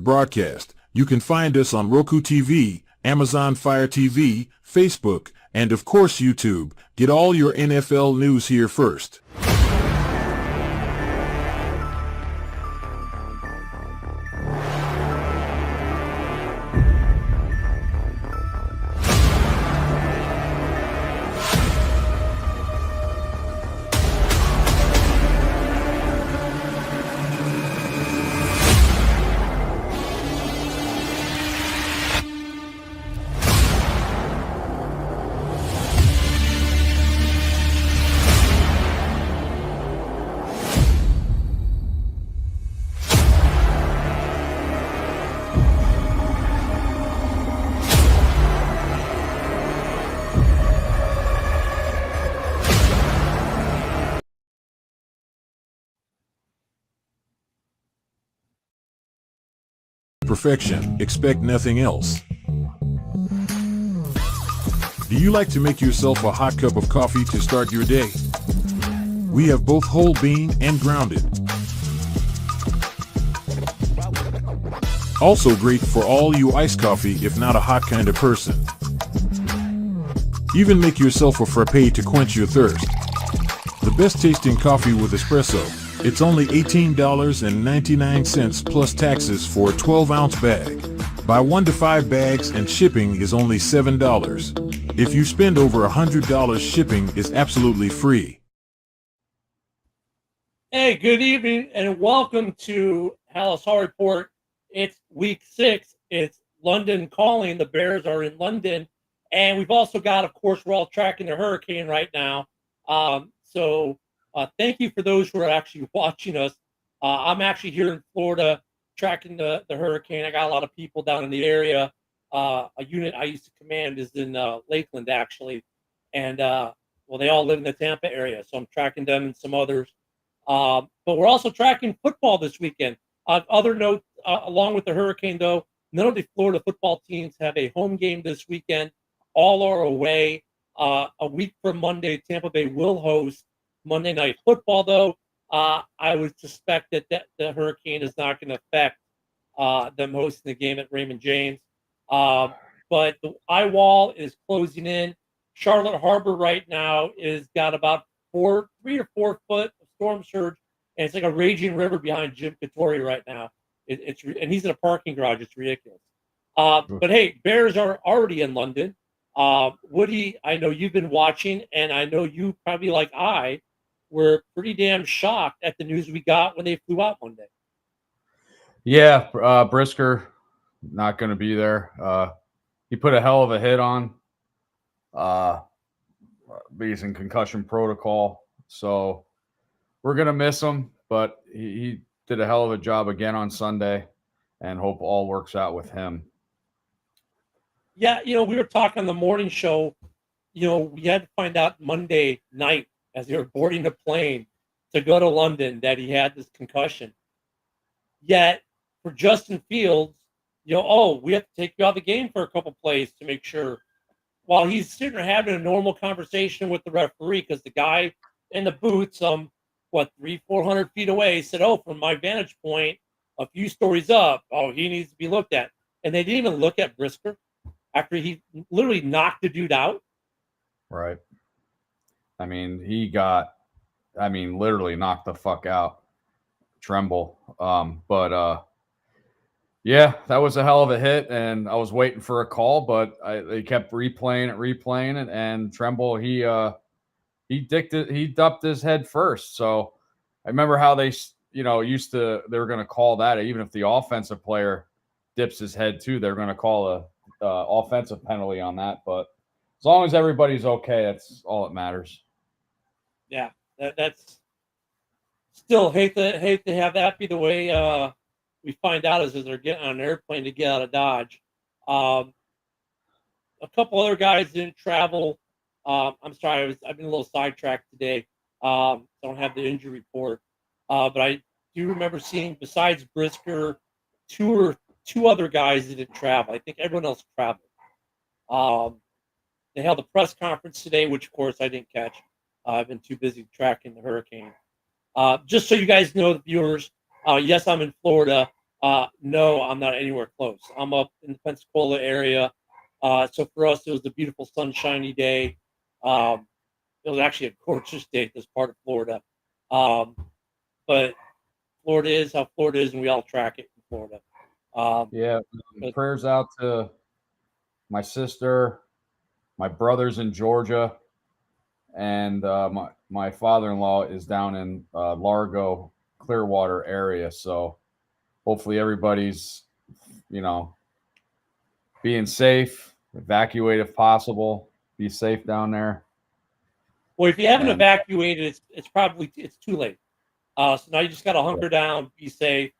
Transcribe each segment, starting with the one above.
broadcast. You can find us on Roku TV, Amazon Fire TV, Facebook, and of course YouTube. Get all your NFL news here first. Perfection, expect nothing else. Do you like to make yourself a hot cup of coffee to start your day? We have both whole bean and grounded. Also great for all you iced coffee if not a hot kind of person. Even make yourself a frappe to quench your thirst. The best tasting coffee with espresso. It's only $18.99 plus taxes for a 12-ounce bag. Buy 1 to 5 bags and shipping is only $7. If you spend over $100, shipping is absolutely free. Hey, good evening and welcome to Halas Report. It's week 6. It's London calling. The Bears are in London. And we've also got, of course, we're all tracking the hurricane right now. Thank you for those who are actually watching us. I'm actually here in Florida tracking the hurricane. I got a lot of people down in the area. A unit I used to command is in Lakeland, actually. And, they all live in the Tampa area, so I'm tracking them and some others. But we're also tracking football this weekend. Other note, along with the hurricane, though, none of the Florida football teams have a home game this weekend. All are away. A week from Monday, Tampa Bay will host Monday Night Football, though. I would suspect that the hurricane is not going to affect them hosting the game at Raymond James. But the eye wall is closing in. Charlotte Harbor right now is got about 3 or 4 foot of storm surge, and it's like a raging river behind Jim Katori right now. And he's in a parking garage. It's ridiculous. But hey, Bears are already in London. Woody, I know you've been watching, and I know you probably like I were pretty damn shocked at the news we got when they flew out Monday. Yeah, Brisker not going to be there. He put a hell of a hit on. He's in concussion protocol, so we're going to miss him, but he did a hell of a job again on Sunday, and hope all works out with him. Yeah, we were talking on the morning show. We had to find out Monday night as they were boarding the plane to go to London that he had this concussion. Yet, for Justin Fields, we have to take you out of the game for a couple plays to make sure. While he's sitting there having a normal conversation with the referee, because the guy in the booth, 300-400 feet away, said, from my vantage point, a few stories up, he needs to be looked at. And they didn't even look at Brisker after he literally knocked the dude out. Right. I mean, literally knocked the fuck out Tremble. Yeah, that was a hell of a hit, and I was waiting for a call, but they kept replaying it, and Tremble, he ducked his head first. So I remember how they, they were going to call that, even if the offensive player dips his head too, they're going to call a offensive penalty on that. But as long as everybody's okay, that's all that matters. Yeah, that's still hate to have that be the way we find out as they're getting on an airplane to get out of Dodge. A couple other guys didn't travel. I'm sorry, I've been a little sidetracked today. Don't have the injury report, but I do remember seeing, besides Brisker, two other guys that didn't travel. I think everyone else traveled. They held a press conference today, which of course I didn't catch. I've been too busy tracking the hurricane. Just so you guys know, the viewers, yes, I'm in Florida. No, I'm not anywhere close. I'm up in the Pensacola area. So for us, it was a beautiful sunshiny day. It was actually a gorgeous day at this part of Florida. But Florida is how Florida is, and we all track it in Florida. Yeah, but prayers out to my sister, my brothers in Georgia, and my father-in-law is down in Largo, Clearwater area. So hopefully everybody's, being safe, evacuate if possible, be safe down there. Well, if you haven't And evacuated, it's probably too late. So now you just got to hunker down, be safe.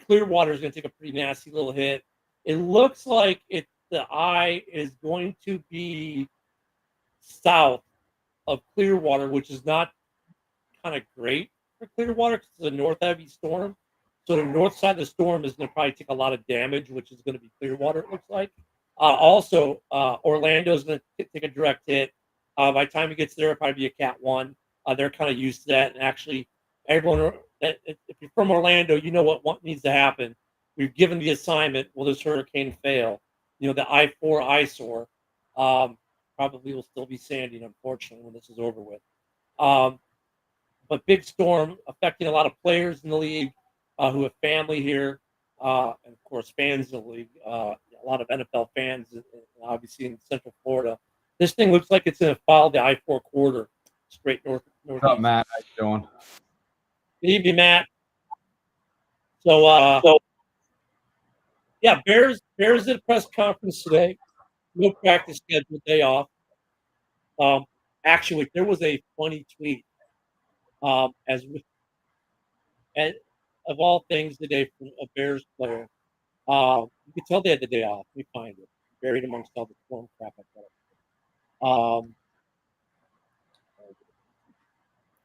Clearwater is going to take a pretty nasty little hit. It looks like the eye is going to be south of Clearwater, which is not kind of great for Clearwater because it's a north heavy storm. So the north side of the storm is going to probably take a lot of damage, which is going to be Clearwater, it looks like. Also, Orlando is going to take a direct hit. By the time it gets there, it'll probably be a Cat 1. They're kind of used to that. And actually, everyone, if you're from Orlando, you know what needs to happen. We've given the assignment, will this hurricane fail? The I-4 eyesore probably will still be sanding, unfortunately, when this is over with. But big storm affecting a lot of players in the league who have family here, and of course fans in the league. A lot of NFL fans, obviously in Central Florida. This thing looks like it's going to follow the I-4 corridor straight northeast. what's up, Matt? How you doing? Good evening, Matt. So yeah, Bears at a press conference today. No practice schedule, day off. Actually, there was a funny tweet. And of all things today from a Bears player, you could tell they had the day off. Let me find it. Buried amongst all the storm crap I got.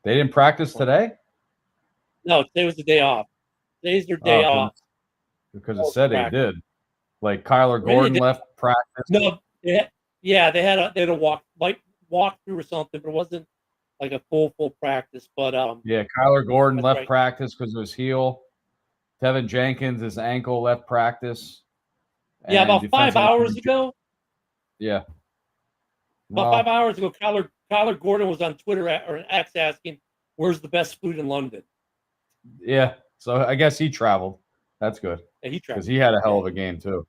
They didn't practice today? No, today was the day off. Today's their day off. Because it said they did. Like Kyler Gordon left practice. No, they had a walk through or something, but it wasn't like a full practice. But yeah, Kyler Gordon left practice because of his heel. Tevin Jenkins, his ankle, left practice. Yeah, about 5 hours ago. Yeah. About 5 hours ago, Kyler Gordon was on Twitter or X asking, "Where's the best food in London?" Yeah, so I guess he traveled. That's good. Yeah, he traveled because he had a hell of a game too.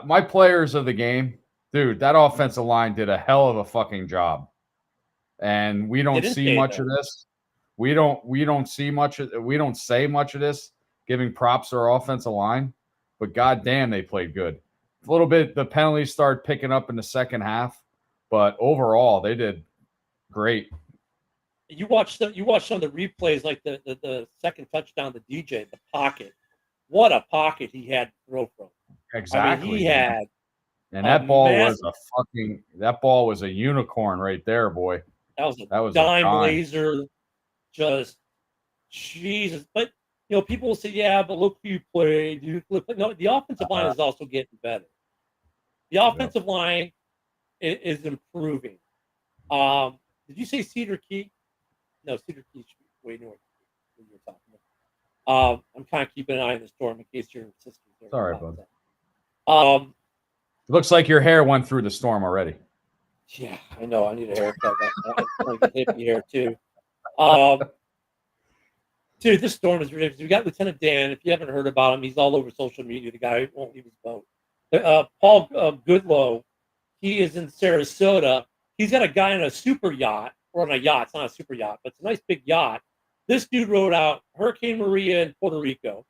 My players of the game, dude. That offensive line did a hell of a fucking job, and we don't see much of this. We don't see much. We don't say much of this. Giving props to our offensive line, but goddamn, they played good. A little bit, the penalties started picking up in the second half, but overall, they did great. You watched some of the replays, like the second touchdown to DJ, the pocket. What a pocket he had to throw from. Exactly. I mean, he had. And that ball was a unicorn right there, boy. That was a dime laser. Just Jesus. But people will say, yeah, but look who you played. No, the offensive line is also getting better. The offensive line is improving. Did you say Cedar Key? No, Cedar Key should be way north of what you're talking about. I'm kind of keeping an eye on the storm in case your sister's there. Sorry, bud. It looks like your hair went through the storm already. Yeah, I know. I need a haircut. I get hippie hair too. Dude, this storm is ridiculous. We got Lieutenant Dan. If you haven't heard about him, he's all over social media. The guy who won't leave his boat. Paul Goodlow, he is in Sarasota. He's got a guy on a super yacht, or on a yacht. It's not a super yacht, but it's a nice big yacht. This dude rode out Hurricane Maria in Puerto Rico,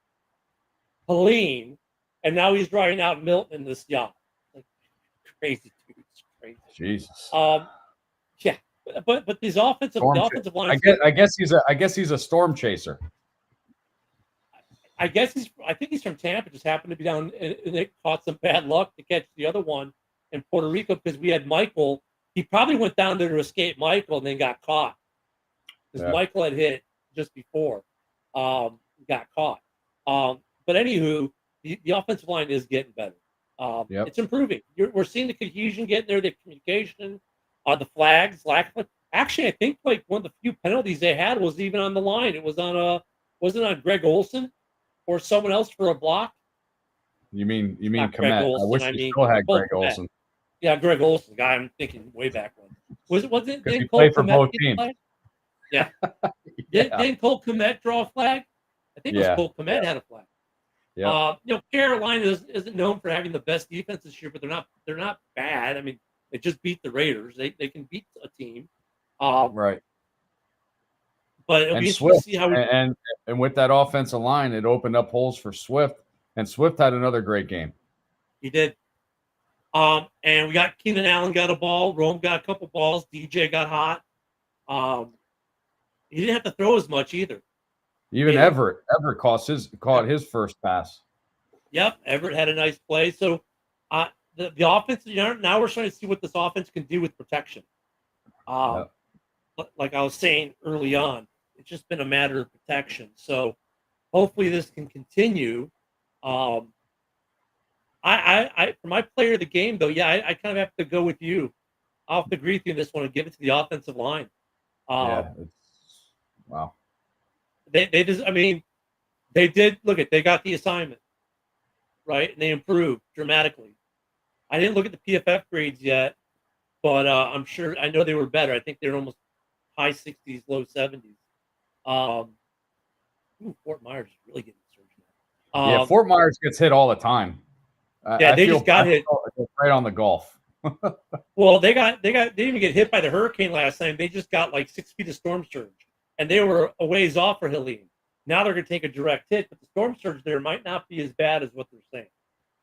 Helene, and now he's driving out Milton in this yacht. Like, crazy, dude. It's crazy. Jesus. Yeah, but these offensive lines. I guess he's a storm chaser. I think he's from Tampa. Just happened to be down, and it caught some bad luck to catch the other one in Puerto Rico because we had Michael. He probably went down there to escape Michael and then got caught because Michael had hit just before. Got caught. But anywho, the offensive line is getting better. It's improving. We're seeing the cohesion getting there, the communication, the flags. Actually, I think like one of the few penalties they had was even on the line. It was on wasn't it on Greg Olson or someone else for a block? You mean Not Greg Komet? I Olson. wish I you mean still had Cole Greg Kmet. Olson. Yeah, Greg Olson, guy I'm thinking way back when. Wasn't Because he didn't Cole played for Kmet both get a teams. flag? Yeah. Yeah. Didn't Cole Kmet draw a flag? I think it was Yeah. Cole Kmet had a flag. Yeah. Carolina isn't known for having the best defense this year, but they're not bad. I mean, they just beat the Raiders. They can beat a team. Right. But it'll And be interesting to Swift, see how we. and with that offensive line, it opened up holes for Swift, and Swift had another great game. He did. And we got Keenan Allen got a ball. Rome got a couple balls. DJ got hot. He didn't have to throw as much either. Even Yeah. Everett caught his first pass. Yep, Everett had a nice play. So the offense, now we're starting to see what this offense can do with protection. Like I was saying early on, it's just been a matter of protection. So hopefully this can continue. I for my player of the game though, yeah, I kind of have to go with you. I'll have to agree with you on this one and give it to the offensive line. Wow. They just, I mean, they did look at, they got the assignment, right? And they improved dramatically. I didn't look at the PFF grades yet, but I'm sure, I know they were better. I think they're almost high 60s, low 70s. Fort Myers is really getting surged now. Yeah, Fort Myers gets hit all the time. They just got hit right on the golf. Well, they didn't even get hit by the hurricane last time. They just got like 6 feet of storm surge, and they were a ways off for Helene. Now they're going to take a direct hit, but the storm surge there might not be as bad as what they're saying.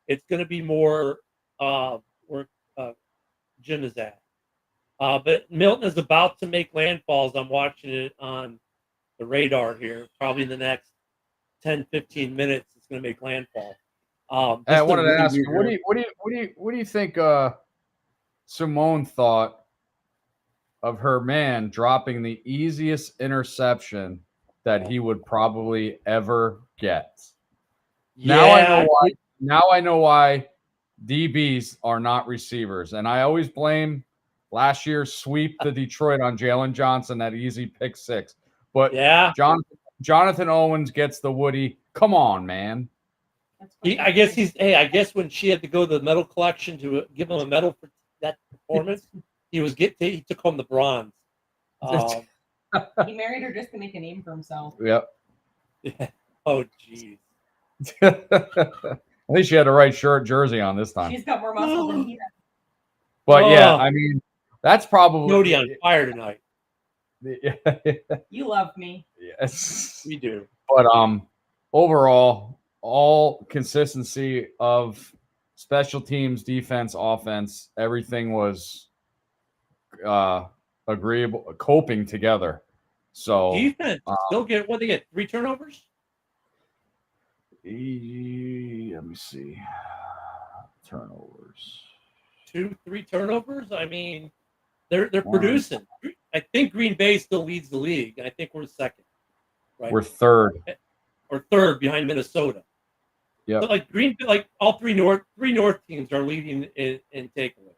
It's going to be more where Jim is at. But Milton is about to make landfalls. I'm watching it on the radar here. Probably in the next 10, 15 minutes, it's going to make landfall. I wanted to ask you, what do you think Simone thought of her man dropping the easiest interception that he would probably ever get? Now I know why DBs are not receivers, and I always blame last year's sweep to Detroit on Jalen Johnson, that easy pick six. But yeah, Jonathan Owens gets the Woody. Come on, man. I guess when she had to go to the medal collection to give him a medal for that performance, he took home the bronze. He married her just to make a name for himself. Yep. Yeah. Oh, jeez. At least she had the right jersey on this time. She's got more muscle than he does. But yeah, I mean, that's probably Cody on fire tonight. You love me. Yes, we do. But overall, all consistency of special teams, defense, offense, everything was agreeable, coping together. So defense still get what they get 3 turnovers. Let me see. Turnovers. 2-3 turnovers. I mean, they're producing. I think Green Bay still leads the league. I think we're second. Right? We're third. Or third behind Minnesota. Yeah. But like all three North teams are leading in takeaways.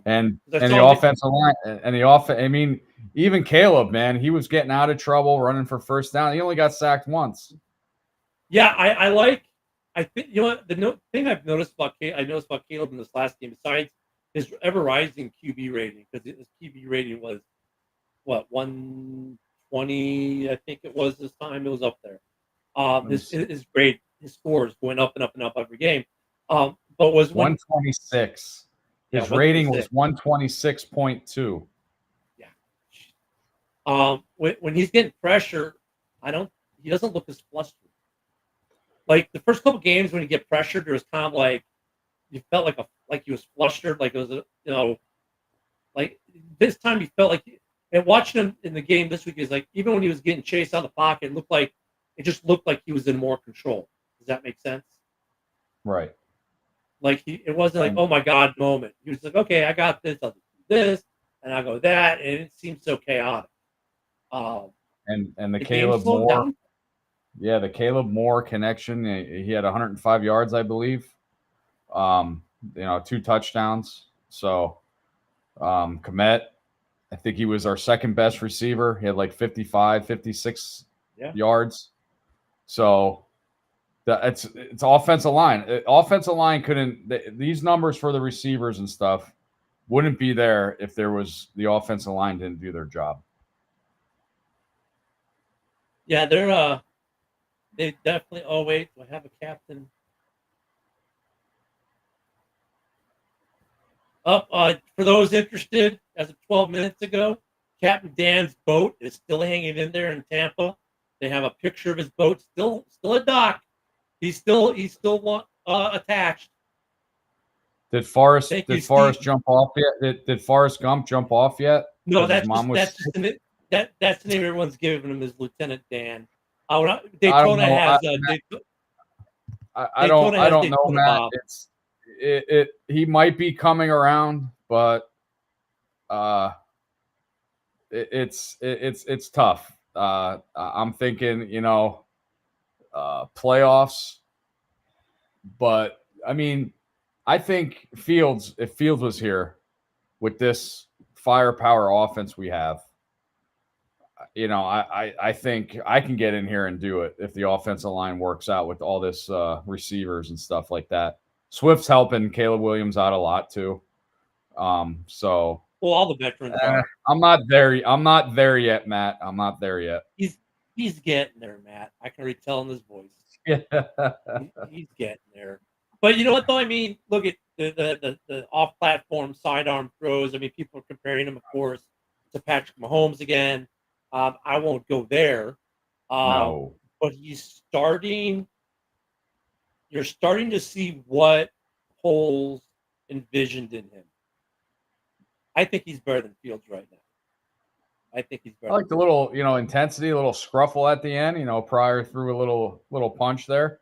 And the offensive line and the offense. I mean, even Caleb, man, he was getting out of trouble running for first down. He only got sacked once. Yeah, I think the thing I've noticed about Caleb in this last game, besides his ever rising QB rating, because his QB rating was what 120, I think it was this time. It was up there. His grade, his scores going up and up and up every game. But was 126. His rating was 126.2. Yeah. When he's getting pressure, he doesn't look as flustered. Like the first couple games when he get pressured, there was kind of like you felt like he was flustered, like it was like this time he felt like. And watching him in the game this week is like even when he was getting chased out of the pocket, it just looked like he was in more control. Does that make sense? Right. Like it wasn't like, oh my God moment. He was like, okay, I got this, I'll do this, and I'll go that, and it seems so chaotic. And the Caleb Moore, the Caleb Moore connection. He had 105 yards, I believe. 2 touchdowns. So Komet, I think he was our second best receiver. He had like 55, 56 yards. So it's offensive line. Offensive line couldn't. These numbers for the receivers and stuff wouldn't be there if there was the offensive line didn't do their job. Yeah, they definitely. Oh wait, do I have a captain? Up for those interested, as of 12 minutes ago, Captain Dan's boat is still hanging in there in Tampa. They have a picture of his boat, still a dock. He's still attached. Did Forrest Steve. jump off yet? Did Forrest Gump jump off yet? No, His mom was that's the name everyone's giving him is Lieutenant Dan. Daytona has I don't know, Matt. Bob. He might be coming around, but it's tough. I'm thinking, playoffs, but I mean, I think if Fields was here with this firepower offense we have, I think I can get in here and do it if the offensive line works out with all this receivers and stuff like that. Swift's helping Caleb Williams out a lot too. So all the veterans are. I'm not there yet, Matt. I'm not there yet. He's getting there, Matt. I can already tell in his voice. Yeah. He's getting there. But you know what though? I mean, look at the off-platform sidearm throws. I mean, people are comparing him, of course, to Patrick Mahomes again. I won't go there. No. But you're starting to see what Holes envisioned in him. I think he's better than Fields right now. I think he's better. I like the little, intensity, a little scruffle at the end. Pryor threw a little punch there.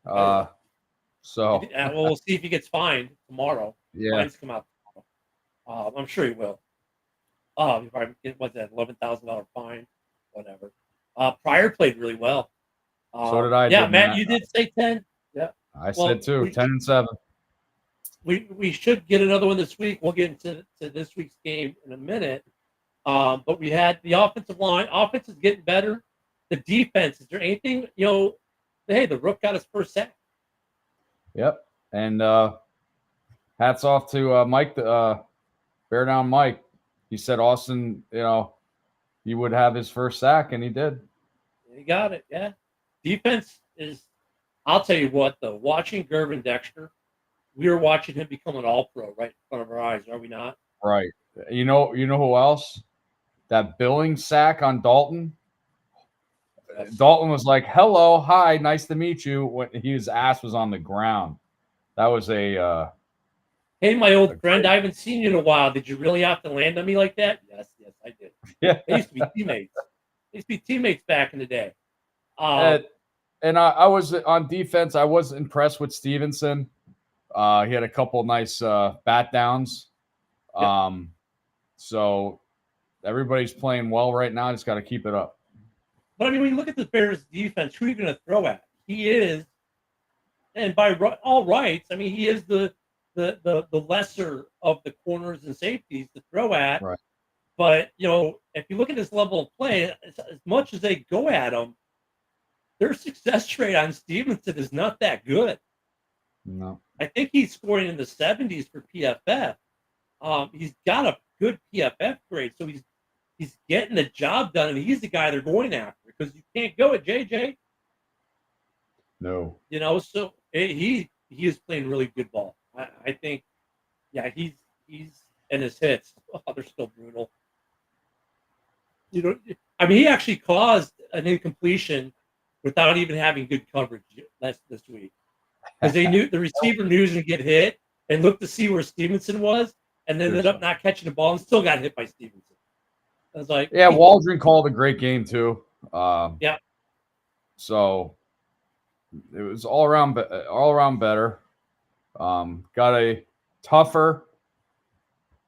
So we'll see if he gets fined tomorrow. Yeah, fines come out tomorrow. I'm sure he will. If I get what's that $11,000 fine, whatever. Pryor played really well. So did I. Yeah, Matt, you did say 10. Yeah, I said too. 10-7. We should get another one this week. We'll get into this week's game in a minute. But we had the offensive line. Offense is getting better. The defense. Is there anything? Hey, the Rook got his first sack. Yep, and hats off to Mike, Bear Down Mike. He said Austin, he would have his first sack, and he did. He got it. Yeah, defense is. I'll tell you what, though. Watching Gervin Dexter, we were watching him become an All-Pro right in front of our eyes. Are we not? Right. You know who else? That Billing sack on Dalton. Yes. Dalton was like, "Hello, hi, nice to meet you." When his ass was on the ground, that was a. Hey, my old friend, I haven't seen you in a while. Did you really have to land on me like that? Yes, I did. Yeah, they used to be teammates. They used to be teammates back in the day. And I was on defense. I was impressed with Stevenson. He had a couple nice bat downs. Yep. So everybody's playing well right now. Just got to keep it up. But I mean, when you look at the Bears' defense, who are you going to throw at? He is, and by all rights, I mean he is the lesser of the corners and safeties to throw at. Right. But if you look at his level of play, as much as they go at him, their success rate on Stevenson is not that good. No, I think he's scoring in the 70s for PFF. He's got a good PFF grade, so he's getting the job done, and he's the guy they're going after because you can't go at JJ. No, so he is playing really good ball. I think, yeah, he's and his hits, they're still brutal. I mean, he actually caused an incompletion without even having good coverage this week because they knew the receiver knew he was going to get hit and looked to see where Stevenson was, and then ended up not catching the ball and still got hit by Stevenson. I was like, yeah, Waldron called a great game too. Yeah. So it was all around better. Got a tougher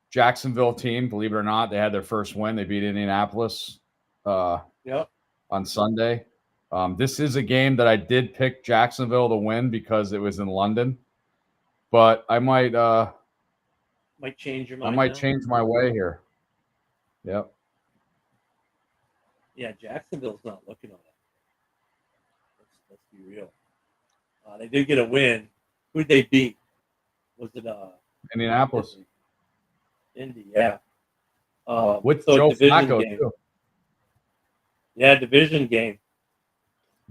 Jacksonville team, believe it or not. They had their first win. They beat Indianapolis on Sunday. This is a game that I did pick Jacksonville to win because it was in London. But I might change your mind. I might change my way here. Yep. Yeah, Jacksonville's not looking on it. Let's be real. They did get a win. Who did they beat? Was it Indianapolis Indy? Yeah. with so Joe division Flacco game. too. Yeah, division game.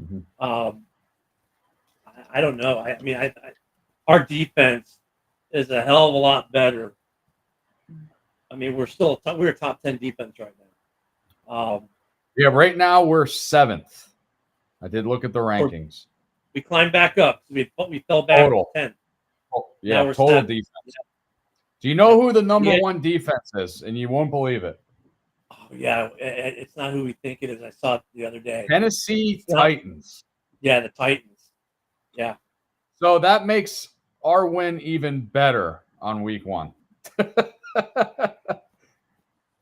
Mhm. I don't know. I mean, our defense is a hell of a lot better. I mean, we're a top 10 defense right now. Yeah, right now we're 7th. I did look at the rankings. We climbed back up. We fell back Total. to 10. Oh, Now yeah, we're total 7th. defense. Yeah. Do you know who the number Yeah. one defense is? And you won't believe it. Oh yeah, it's not who we think it is. I saw it the other day. Tennessee not- Titans. Yeah, the Titans. Yeah. So that makes our win even better on week 1. Because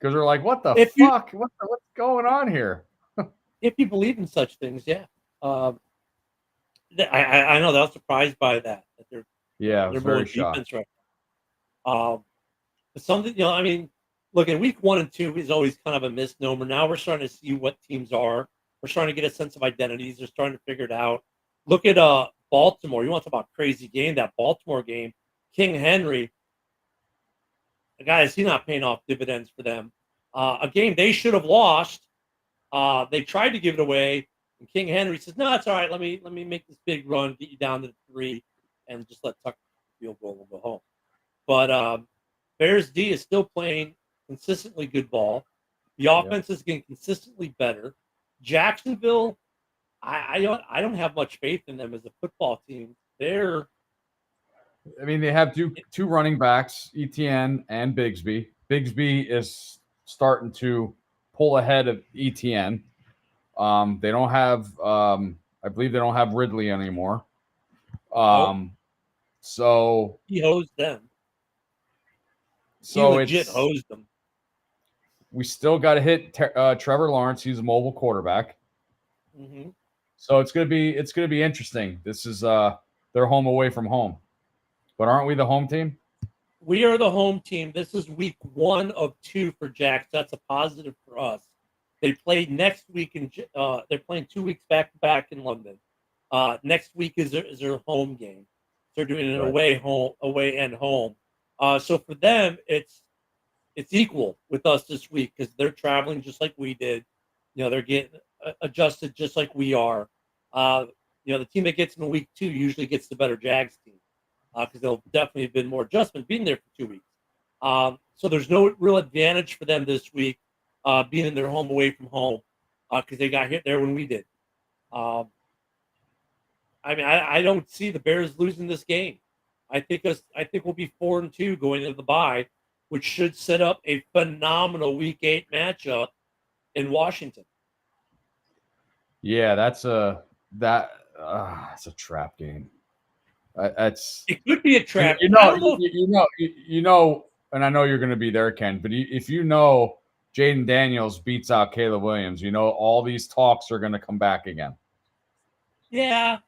we're like, what the fuck? What's going on here? If you believe in such things, yeah. I know that I was surprised by that they're Yeah, I was very shocked. defense right now. But something, I mean, look, in week 1 and 2 is always kind of a misnomer. Now we're starting to see what teams are. We're starting to get a sense of identities. They're starting to figure it out. Look at Baltimore. You want to talk about crazy game? That Baltimore game, King Henry. Guys, he's not paying off dividends for them. A game they should have lost. They tried to give it away, and King Henry says, "No, it's all right. Let me make this big run, get you down to 3, and just let Tucker field goal and go home." But Bears D is still playing consistently good ball. The offense is getting consistently better. Jacksonville, I don't have much faith in them as a football team. They have two running backs, ETN and Bigsby. Bigsby is starting to pull ahead of ETN. They don't have, I believe they don't have Ridley anymore. So he hosed them. So he legit hosed them. We still got to hit Trevor Lawrence. He's a mobile quarterback. Mm-hmm. So it's gonna be interesting. This is their home away from home, but aren't we the home team? We are the home team. This is week 1 of 2 for Jacks. That's a positive for us. They play next week, and they're playing 2 weeks back to back in London. Next week is their home game. They're doing an away and home. So for them, it's equal with us this week because they're traveling just like we did. They're getting adjusted just like we are. The team that gets them in week 2 usually gets the better Jags team because they'll definitely have been more adjustment being there for 2 weeks. So there's no real advantage for them this week being in their home away from home because they got hit there when we did. I don't see the Bears losing this game. I think we'll be 4-2 going into the bye, which should set up a phenomenal Week 8 matchup in Washington. Yeah, that's a trap game. It could be a trap. You know, and I know you're going to be there, Ken. But if Jaden Daniels beats out Caleb Williams, all these talks are going to come back again. Yeah,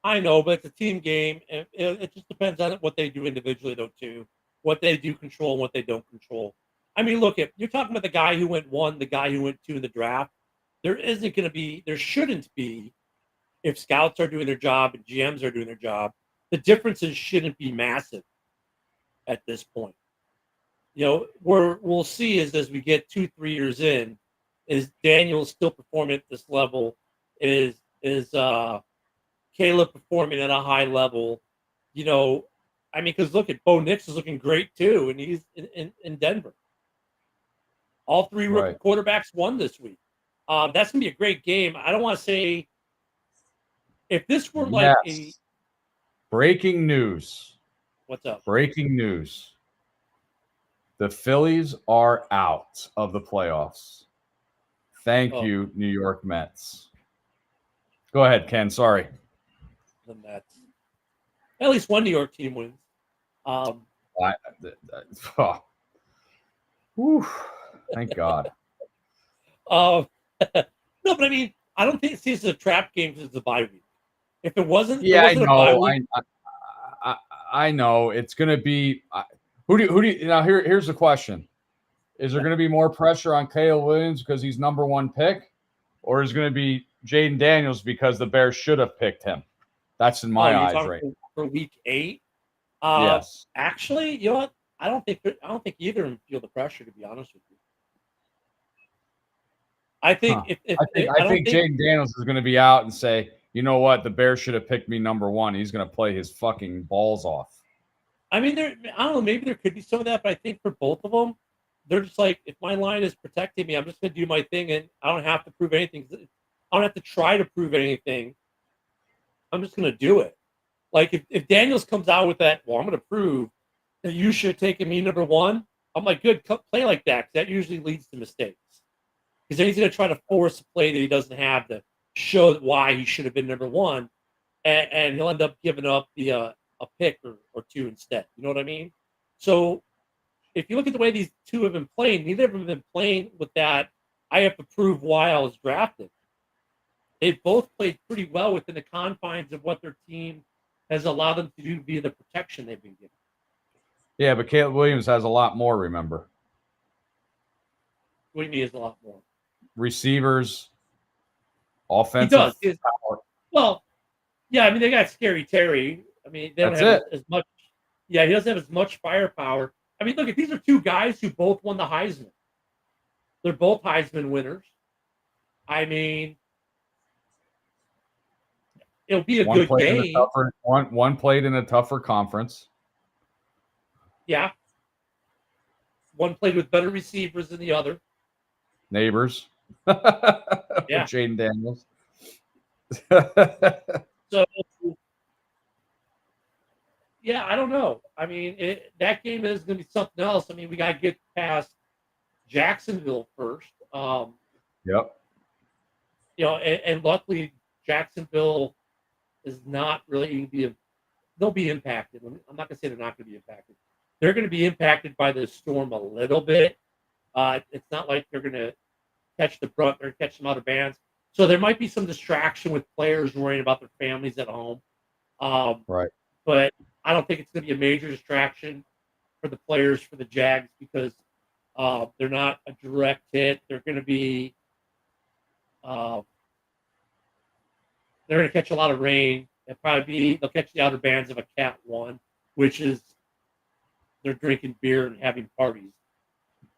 I know, but it's a team game. It just depends on what they do individually, though, too. What they do control and what they don't control. I mean, look, you're talking about the guy who went 1, the guy who went 2 in the draft. There shouldn't be, if scouts are doing their job and GMs are doing their job, the differences shouldn't be massive at this point. We'll see as we get 2-3 years in, is Daniel still performing at this level? Is Caleb performing at a high level? Because look at Bo Nix is looking great too, and he's in Denver. All 3 rookie quarterbacks won this week. That's gonna be a great game. I don't want to say if this were like a breaking news. What's up? Breaking news. The Phillies are out of the playoffs. Thank you, New York Mets. Go ahead, Ken. Sorry. The Mets. At least one New York team wins. Thank God. No, but I mean, I don't think it's a trap game because it's a bye week. If it wasn't, I know. I know it's going to be. Who do you now? Here's the question: is there going to be more pressure on Caleb Williams because he's number 1 pick, or is it going to be Jaden Daniels because the Bears should have picked him. That's in my you're eyes, talking right? for week 8. Yes. Actually, you know what? I don't think either of them feel the pressure. To be honest with you, I think I think Jaden Daniels is going to be out and say, you know what, the Bears should have picked me number 1. He's going to play his fucking balls off. I mean, I don't know. Maybe there could be some of that, but I think for both of them, they're just like, if my line is protecting me, I'm just going to do my thing, and I don't have to prove anything. I don't have to try to prove anything. I'm just going to do it. Like if Daniels comes out with that, well, I'm going to prove that you should have taken me number 1. I'm like, good, play like that, because that usually leads to mistakes. Because then he's going to try to force a play that he doesn't have to show why he should have been number 1, and he'll end up giving up a pick or 2 instead. You know what I mean? So if you look at the way these two have been playing, neither of them have been playing with that. I have to prove why I was drafted. They've both played pretty well within the confines of what their team has allowed them to do via the protection they've been given. Yeah, but Caleb Williams has a lot more, remember. What do you mean is a lot more? Receivers, offensive. He does. Well, yeah, I mean, they got Scary Terry. I mean, they don't have as much. Yeah, he doesn't have as much firepower. I mean, look, these are two guys who both won the Heisman. They're both Heisman winners. I mean, it'll be a good game. One played in a tougher conference. Yeah. One played with better receivers than the other. Neighbors. Yeah. Jaden Daniels. So, yeah, I don't know. I mean, that game is going to be something else. I mean, we got to get past Jacksonville first. Yep. You know, and luckily Jacksonville is not really they'll be impacted. I'm not going to say they're not going to be impacted. They're going to be impacted by the storm a little bit. It's not like they're going to catch the brunt or catch some other bands. So there might be some distraction with players worrying about their families at home. Right. But I don't think it's going to be a major distraction for the players for the Jags because they're not a direct hit. They're going to be they're going to catch a lot of rain. They'll catch the outer bands of a Cat 1, which is they're drinking beer and having parties.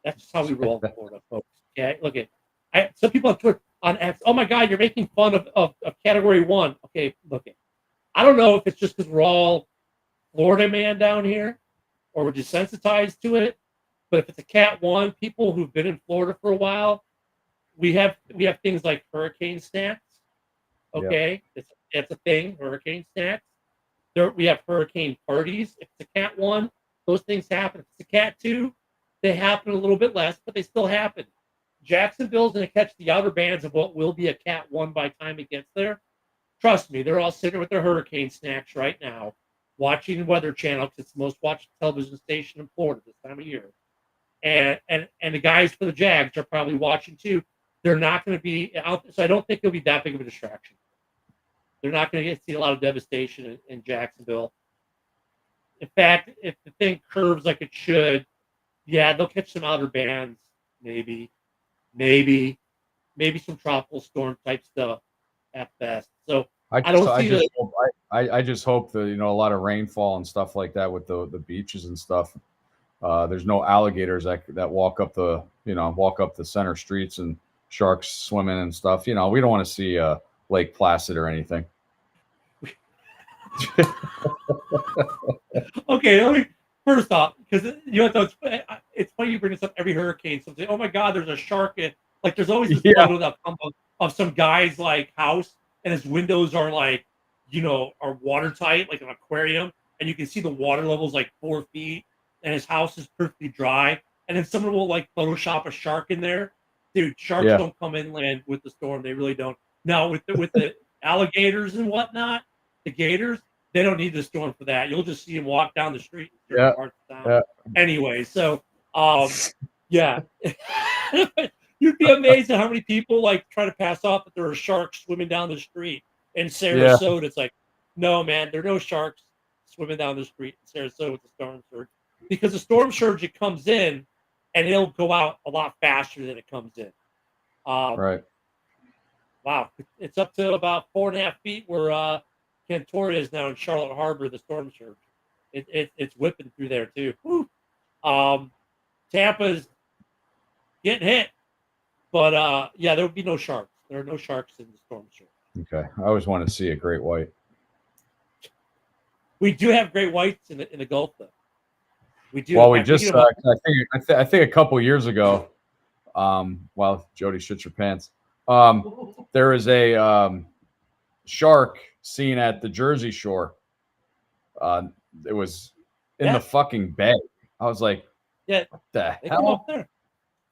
That's just how we roll in Florida, folks. Okay, look at some people on Twitter on X. Oh my God, you're making fun of Category 1. Okay, look at. I don't know if it's just because we're all Florida man down here, or we're desensitized to it. But if it's a Cat 1, people who've been in Florida for a while, we have things like hurricane snacks. Okay, yep. It's a thing. Hurricane snacks. We have hurricane parties. If it's a Cat 1, those things happen. If it's a Cat 2, they happen a little bit less, but they still happen. Jacksonville's going to catch the outer bands of what will be a Cat 1 by the time it gets there. Trust me, they're all sitting with their hurricane snacks right now, watching the Weather Channel because it's the most watched television station in Florida this time of year. And the guys for the Jags are probably watching too. They're not going to be out, so I don't think it'll be that big of a distraction. They're not going to see a lot of devastation in Jacksonville. In fact, if the thing curves like it should, yeah, they'll catch some outer bands, maybe some tropical storm type stuff at best. So I just hope that a lot of rainfall and stuff like that with the beaches and stuff. There's no alligators that walk up the center streets and sharks swimming and stuff. We don't want to see Lake Placid or anything. Okay, first off, because it's funny you bring this up every hurricane. So say, oh my God, there's a shark in. Like there's always this photo that comes of some guy's like house and his windows are like, are watertight, like an aquarium, and you can see the water levels like 4 feet, and his house is perfectly dry. And then someone will like Photoshop a shark in there. Dude, sharks don't come inland with the storm. They really don't. Now with the alligators and whatnot, the gators, they don't need the storm for that. You'll just see them walk down the street. Anyway, so yeah. You'd be amazed at how many people like try to pass off that there are sharks swimming down the street in Sarasota. Yeah. It's like, no, man, there are no sharks swimming down the street in Sarasota with the storm surge. Because the storm surge, it comes in and it'll go out a lot faster than it comes in. Right. Wow, it's up to about 4.5 feet where Cantoria is now in Charlotte Harbor, the storm surge. It's whipping through there too. Whew. Tampa's getting hit, but yeah, there would be no sharks. There are no sharks in the storm surge. Okay, I always want to see a great white. We do have great whites in the Gulf, though. We do. Well, In we fact, just get 'em up- I think a couple years ago, while Jody shits your pants, there was a shark seen at the Jersey Shore. It was in the fucking bay. I was like, yeah, what the they come hell? up there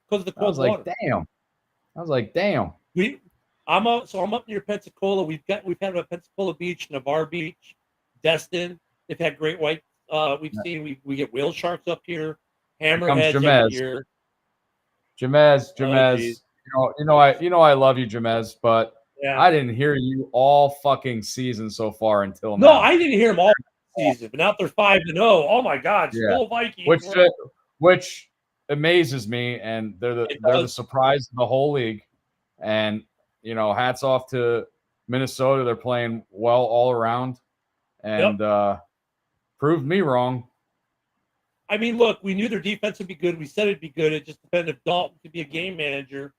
because of the I cold was like, water. damn. I was like, damn. I'm up near Pensacola. We've had them at Pensacola Beach, Navarre Beach, Destin. They've had great white. We've seen we get whale sharks up here, hammerheads every Jamez. year. Jamez, geez. you know I love you, Jamez, but Yeah. I didn't hear you all fucking season so far until No, now. I didn't hear them all season, but now they're 5-0. Oh my God, Yeah. Skull Vikings. Which amazes me, and they're the surprise of the whole league. And you know, hats off to Minnesota. They're playing well all around, and proved me wrong. I mean, look, we knew their defense would be good. We said it'd be good. It just depended if Dalton could be a game manager,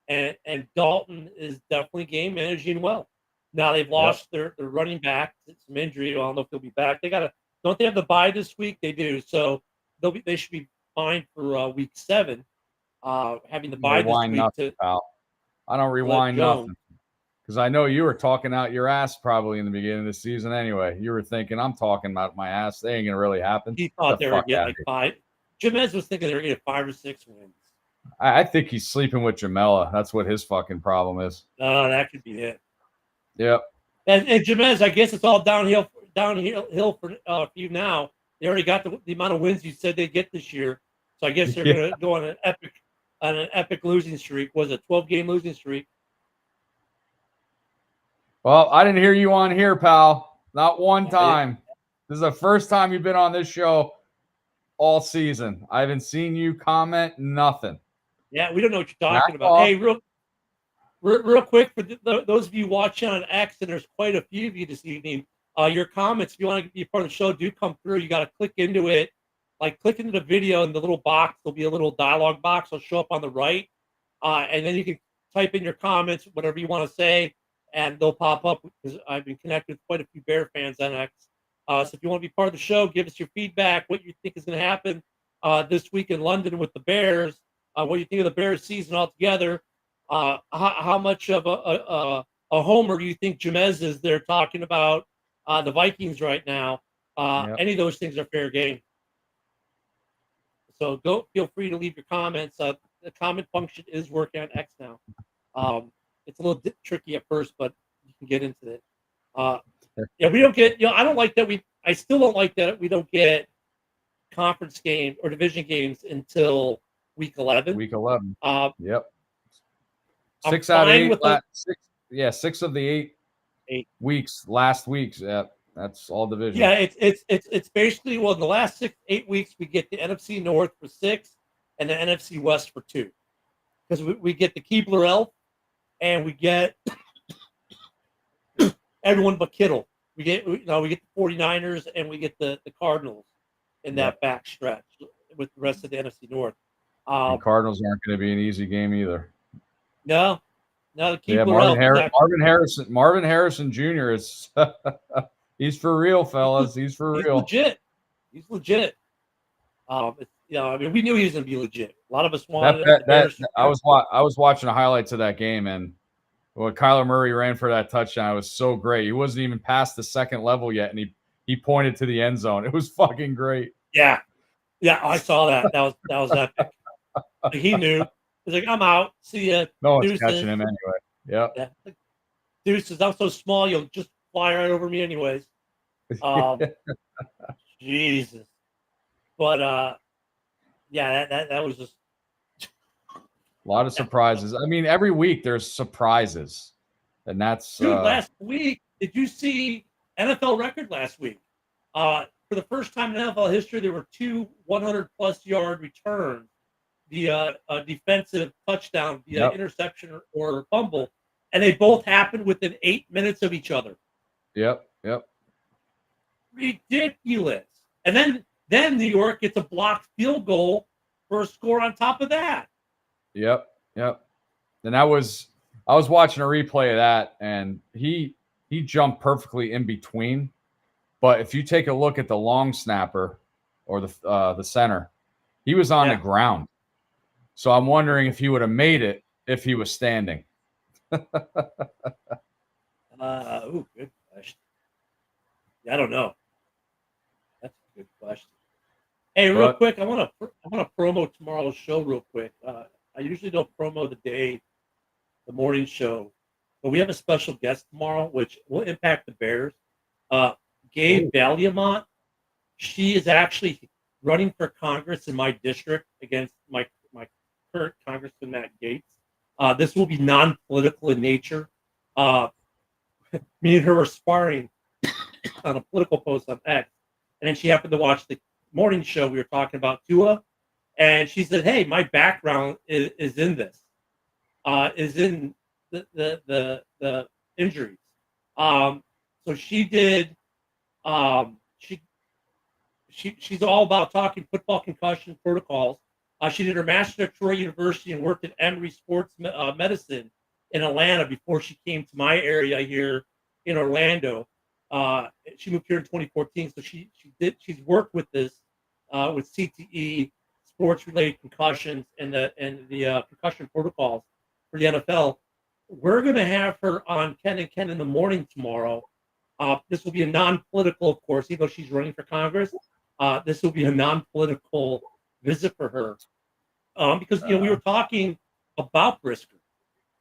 and Dalton is definitely game managing well. Now they've lost their running back. It's some injury. I don't know if they'll be back. Don't they have the bye this week? They do. So they should be fine for week 7. Having the bye this week. Nothing, pal. I don't rewind nothing because I know you were talking out your ass probably in the beginning of the season. Anyway, you were thinking I'm talking about my ass. They ain't gonna really happen. He thought they were getting like 5. Jamez was thinking they were getting 5 or 6 wins. I think he's sleeping with Jamela. That's what his fucking problem is. That could be it. Yep. And Jamez, I guess it's all downhill for you now. They already got the amount of wins you said they'd get this year, so I guess they're going to go on an epic losing streak. Was a 12-game losing streak? Well, I didn't hear you on here, pal. Not one time. This is the first time you've been on this show all season. I haven't seen you comment nothing. Yeah, we don't know what you're talking about. Hey, real quick for those of you watching on X, and there's quite a few of you this evening. Your comments, if you want to be part of the show, do come through. You got to click into it. Like, click into the video in the little box. There'll be a little dialogue box. It'll show up on the right. And then you can type in your comments, whatever you want to say, and they'll pop up because I've been connected with quite a few Bear fans on X. So if you want to be part of the show, give us your feedback, what you think is going to happen this week in London with the Bears, what you think of the Bears season altogether, how much of a homer do you think Jamez is there talking about the Vikings right now? Any of those things are fair game. So feel free to leave your comments. The comment function is working on X now. It's a little tricky at first, but you can get into it. We don't get, I don't like that I still don't like that we don't get conference game or division games until week 11. Week 11. Yep. I'm 6 out of 8. 6 of the 8 weeks, last weeks. Yeah, that's all division. Yeah, it's basically, well, in the last 8 weeks, we get the NFC North for 6 and the NFC West for 2. Because we get the Keebler Elf and we get everyone but Kittle. We get the 49ers and we get the Cardinals in that back stretch with the rest of the NFC North. The Cardinals aren't going to be an easy game either. No, the Keebler Elf. Marvin Harrison Jr. is he's for real, fellas. He's for real. He's legit. I mean, we knew he was going to be legit. A lot of us wanted that. I was watching the highlights of that game, and when Kyler Murray ran for that touchdown, it was so great. He wasn't even past the second level yet, and he pointed to the end zone. It was fucking great. Yeah, I saw that. That was epic. He knew. He's like, I'm out. See ya. No one's catching him anyway. Yep. Yeah. Deuces, I'm so small, you'll just fly right over me anyways. Jesus. But that was just a lot of surprises. I mean, every week there's surprises. And that's last week, did you see NFL record last week? For the first time in NFL history, there were 2 100-plus yard returns via a defensive touchdown, via interception or fumble. and they both happened within 8 minutes of each other. Yep. Ridiculous. And then New York gets a blocked field goal for a score on top of that. Yep. And I was watching a replay of that, and he jumped perfectly in between. But if you take a look at the long snapper or the center, he was on the ground. So I'm wondering if he would have made it if he was standing. Good question. I don't know. That's a good question. Hey, real quick, I want to promo tomorrow's show real quick. I usually don't promo the morning show, but we have a special guest tomorrow, which will impact the Bears. Gabe Valiamont. She is actually running for Congress in my district against my current Congressman Matt Gaetz. This will be non-political in nature. Me and her were sparring on a political post on X, and then she happened to watch the morning show. We were talking about Tua, and she said, "Hey, my background is in this, is in the injuries." So she did. She's all about talking football concussion protocols. She did her master's at Troy University and worked at Emory Sports Medicine in Atlanta before she came to my area here in Orlando. She moved here in 2014, so she's worked with this with CTE, sports related concussions, and the concussion protocols for the NFL. We're going to have her on Ken and Ken in the morning tomorrow. This will be a non-political, of course, even though she's running for Congress. This will be a non-political visit for her because we were talking about Brisker,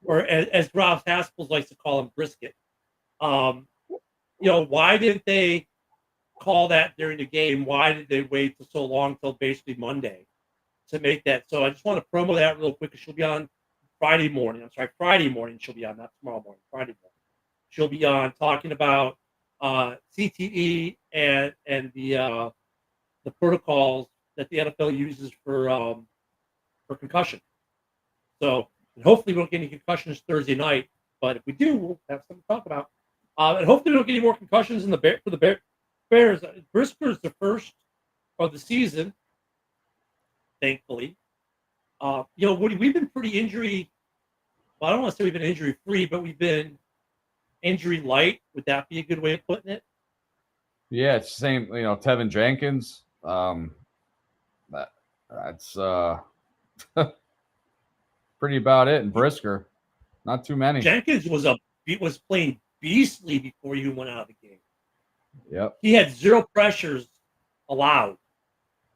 or as Rob Haskell likes to call him, brisket. Why didn't they call that during the game? Why did they wait for so long till basically Monday to make that? So I just want to promo that real quick. She'll be on Friday morning. I'm sorry, Friday morning she'll be on, not tomorrow morning. Friday morning she'll be on talking about CTE and the protocols that the NFL uses for concussion. So hopefully we won't get any concussions Thursday night, but if we do, we'll have something to talk about. And hopefully we don't get any more concussions for the Bears. Brisker is the first of the season, thankfully. Woody, we've been pretty injury. Well, I don't want to say we've been injury free, but we've been injury light. Would that be a good way of putting it? Yeah, it's the same. Tevin Jenkins. That's pretty about it. And Brisker, not too many. Jenkins was playing beastly before you went out of the game. Yep. He had 0 pressures allowed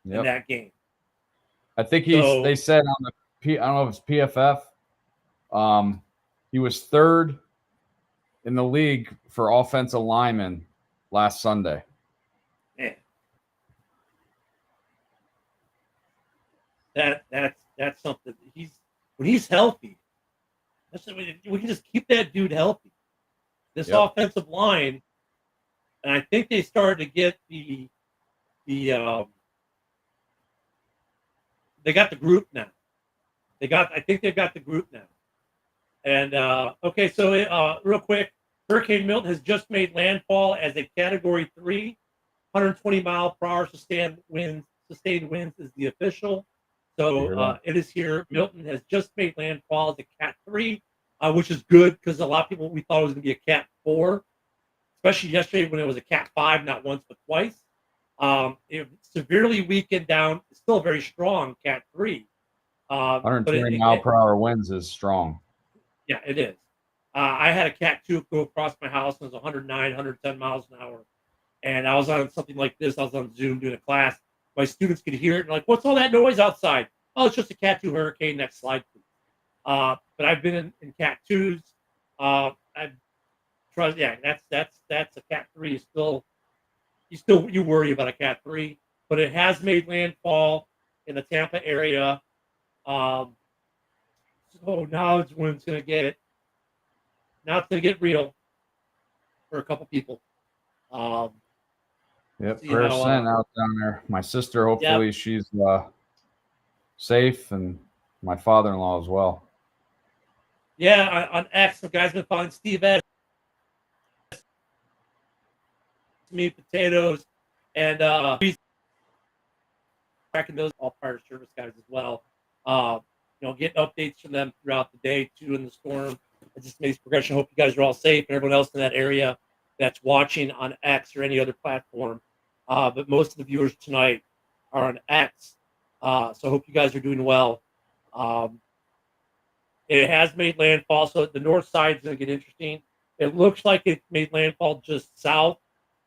in that game. I think they said on the I don't know if it's PFF. He was 3rd in the league for offensive linemen last Sunday. Man. That's something. When he's healthy, we can just keep that dude healthy. This offensive line, and I think they started to get they got the group now. I think they've got the group now. And okay, so real quick, Hurricane Milton has just made landfall as a Category 3, 120 mile per hour sustained winds is the official. So it is here. Milton has just made landfall as a Cat 3, which is good because a lot of people, we thought it was going to be a Cat 4, especially yesterday when it was a Cat 5, not once but twice. It severely weakened down. It's still a very strong Cat 3. 120 mile per hour winds is strong. Yeah, it is. I had a Cat 2 go across my house, and it was 109, 110 miles an hour. And I was on something like this. I was on Zoom doing a class. My students could hear it and like, what's all that noise outside? Oh, it's just a Cat 2 hurricane. Next slide, please. But I've been in Cat 2s. That's a Cat 3. You worry about a Cat 3, but it has made landfall in the Tampa area. So now it's when it's going to get it. Now it's going to get real for a couple people. Prayers sent out down there. My sister, hopefully she's safe, and my father-in-law as well. Yeah, on X, some guys been following Steve S. Meat, potatoes, and he's tracking those all prior service guys as well. Getting updates from them throughout the day too in the storm. It just makes progression. Hope you guys are all safe and everyone else in that area that's watching on X or any other platform. But most of the viewers tonight are on X, so I hope you guys are doing well. It has made landfall, so the north side is going to get interesting. It looks like it made landfall just south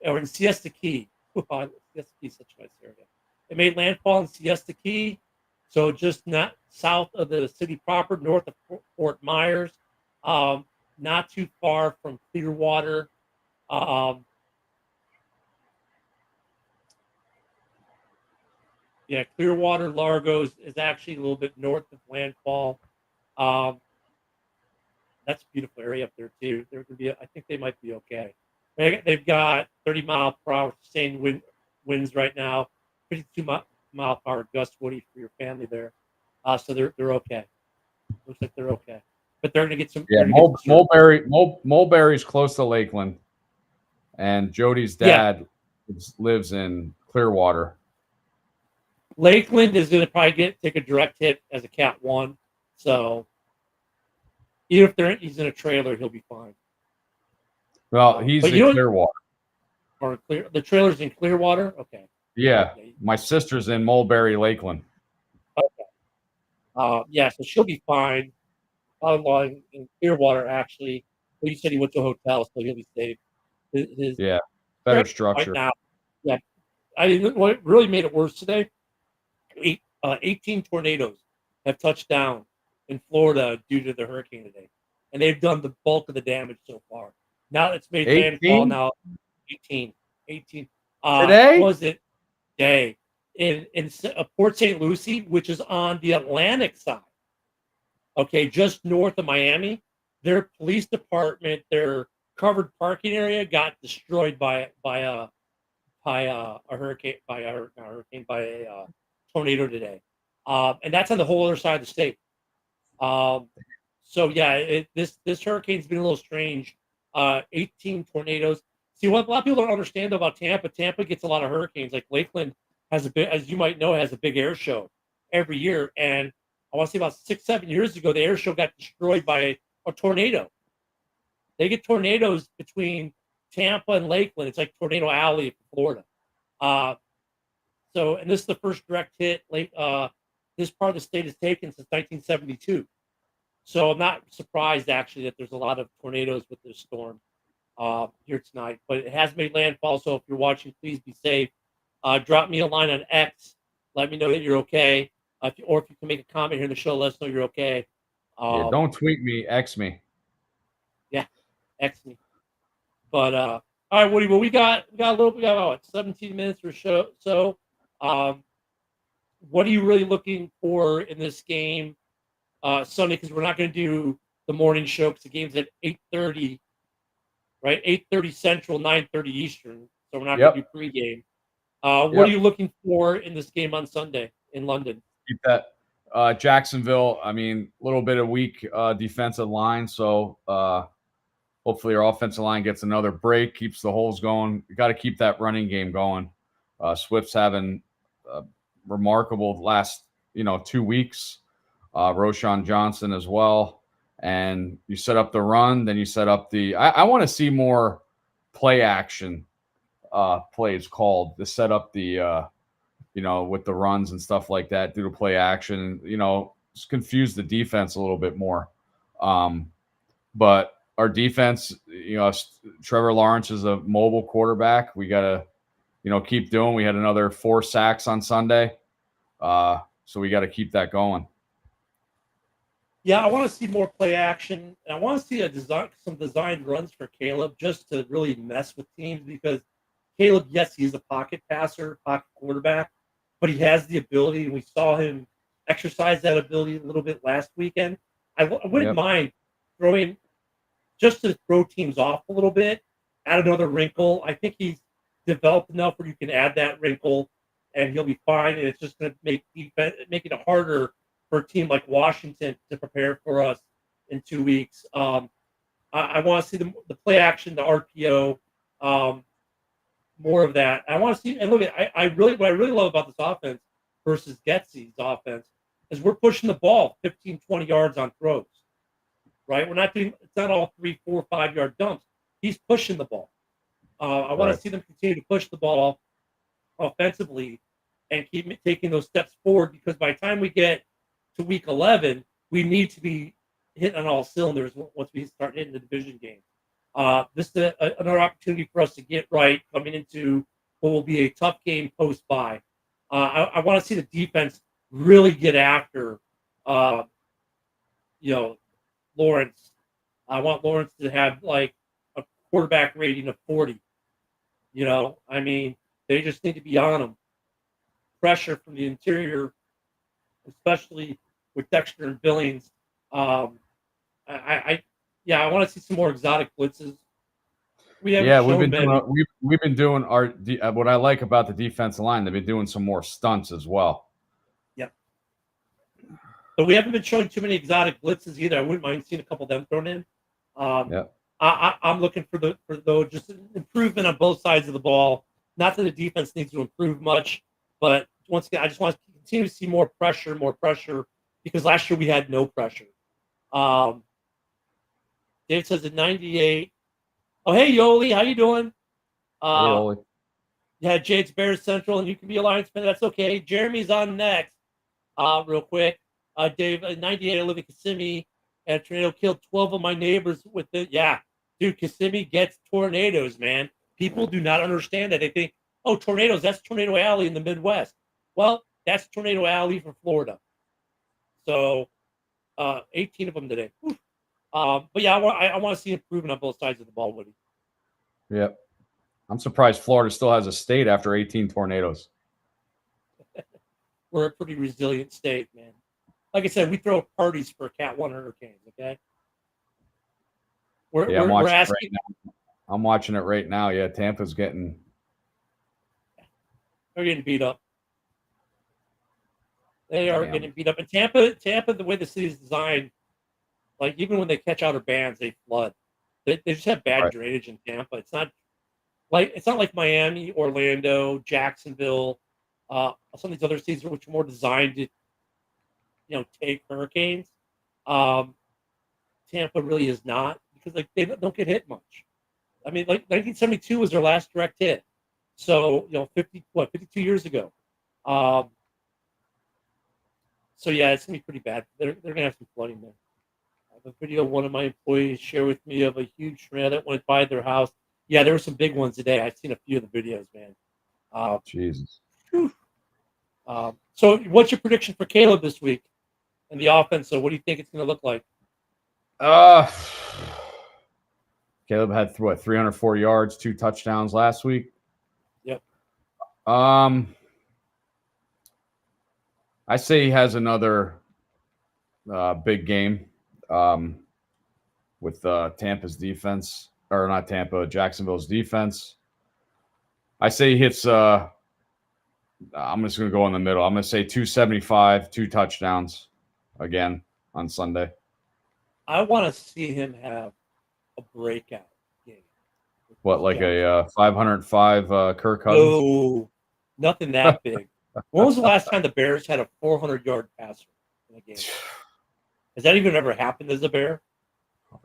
or in Siesta Key. Siesta Key is such a nice area. It made landfall in Siesta Key, so just not south of the city proper, north of Fort Myers, not too far from Clearwater. Clearwater Largo is actually a little bit north of landfall. That's a beautiful area up there too. They're going to be. I think they might be okay. They've got 30-mile-per-hour sustained winds right now, 52-mile-per-hour gust Woody for your family there. So they're okay. Looks like they're okay, but they're going to get some. Yeah, Mulberry's close to Lakeland, and Jody's dad lives in Clearwater. Lakeland is going to probably take a direct hit as a Cat 1. So even if he's in a trailer, he'll be fine. Well, he's in Clearwater. The trailer's in Clearwater? Okay. Yeah. My sister's in Mulberry, Lakeland. Okay. So she'll be fine. Probably in Clearwater, actually. Well, you said he went to a hotel, so he'll be safe. Better structure. Right now. Yeah. What really made it worse today, 18 tornadoes have touched down in Florida due to the hurricane today. And they've done the bulk of the damage so far. Now it's made landfall now. 18. Today? Was it day? In Port St. Lucie, which is on the Atlantic side. Okay, just north of Miami. Their police department, their covered parking area got destroyed by a tornado today. And that's on the whole other side of the state. This hurricane's been a little strange. 18 tornadoes. See, what a lot of people don't understand about Tampa. Tampa gets a lot of hurricanes. Like Lakeland has a bit, as you might know, has a big air show every year. And I want to say about 6-7 years ago, the air show got destroyed by a tornado. They get tornadoes between Tampa and Lakeland. It's like Tornado Alley in Florida. And this is the first direct hit this part of the state has taken since 1972. So I'm not surprised, actually, that there's a lot of tornadoes with this storm here tonight. But it has made landfall, so if you're watching, please be safe. Drop me a line on X. Let me know that you're okay. If you can make a comment here in the show, let us know you're okay. Don't tweet me, X me. Yeah, X me. But all right, Woody. Well, we got 17 minutes or so. What are you really looking for in this game Sunday? Because we're not going to do the morning show because the game's at 8:30, right? 8:30 Central, 9:30 Eastern. So we're not going to do pregame. What are you looking for in this game on Sunday in London? Keep that Jacksonville. I mean, a little bit of weak defensive line, so hopefully our offensive line gets another break, keeps the holes going. You got to keep that running game going. Swift's having remarkable last 2 weeks. Roshan Johnson as well. And you set up the run, then you set up the I want to see more play action plays called to set up the with the runs and stuff like that, do the play action, just confuse the defense a little bit more. But our defense, Trevor Lawrence is a mobile quarterback. We got to, keep doing. We had another 4 sacks on Sunday. So we got to keep that going. Yeah, I want to see more play action. And I want to see some designed runs for Caleb just to really mess with teams because Caleb, yes, he's a pocket passer, pocket quarterback, but he has the ability, and we saw him exercise that ability a little bit last weekend. I wouldn't mind throwing just to throw teams off a little bit, add another wrinkle. I think he's developed enough where you can add that wrinkle, and he'll be fine. And it's just going to make it harder for a team like Washington to prepare for us in 2 weeks. I want to see the play action, the RPO, more of that. I want to see, and look at what I really love about this offense versus Getsy's offense is we're pushing the ball 15, 20 yards on throws. Right? We're not doing, it's not all 3, 4, 5 yard dumps. He's pushing the ball. I want to see them continue to push the ball offensively and keep taking those steps forward, because by the time we get to week 11, we need to be hitting on all cylinders once we start hitting the division game. This is another opportunity for us to get right coming into what will be a tough game post-bye. I want to see the defense really get after, Lawrence. I want Lawrence to have like a quarterback rating of 40. I mean, they just need to be on him. Pressure from the interior, especially with Dexter and Billings. I want to see some more exotic blitzes. We've been doing our what I like about the defensive line. They've been doing some more stunts as well. Yep. But we haven't been showing too many exotic blitzes either. I wouldn't mind seeing a couple of them thrown in. I'm looking for just an improvement on both sides of the ball. Not that the defense needs to improve much, but once again, I just want to continue to see more pressure, because last year we had no pressure. Dave says at 98. Oh, hey, Yoli, how you doing? Hey, Yoli. Yeah, Jade's Bears Central, and you can be a Lions fan. That's okay. Jeremy's on next. Real quick. Dave, 98, I live in Kissimmee, and a tornado killed 12 of my neighbors with it. Yeah, dude, Kissimmee gets tornadoes, man. People do not understand that. They think, oh, tornadoes, that's Tornado Alley in the Midwest. Well, that's Tornado Alley for Florida. So, 18 of them today. But yeah, I want to see improvement on both sides of the ball, Woody. Yep. I'm surprised Florida still has a state after 18 tornadoes. We're a pretty resilient state, man. Like I said, we throw parties for Cat 1 hurricanes, okay? We're asking. I'm watching it right now. Yeah, Tampa's getting. They're getting beat up. They are getting beat up. And Tampa, the way the city is designed, like even when they catch outer bands, they flood. They just have bad drainage in Tampa. It's not like Miami, Orlando, Jacksonville, some of these other cities which are more designed to, take hurricanes. Tampa really is not, because they don't get hit much. I mean, like 1972 was their last direct hit. So 52 years ago. So yeah, it's gonna be pretty bad. They're gonna have some flooding there. I have a video one of my employees shared with me of a huge tornado that went by their house. Yeah, there were some big ones today. I've seen a few of the videos, man. Jesus. So what's your prediction for Caleb this week and the offense? So what do you think it's going to look like? Caleb had 304 yards, 2 touchdowns last week. Yep. I say he has another big game with Tampa's defense, or not Tampa, Jacksonville's defense. I say he hits. I'm just going to go in the middle. I'm going to say 275, 2 touchdowns again on Sunday. I want to see him have a breakout game. What, like a 505 Kirk Cousins? No, nothing that big. When was the last time the Bears had a 400-yard passer in a game? Has that even ever happened as a Bear?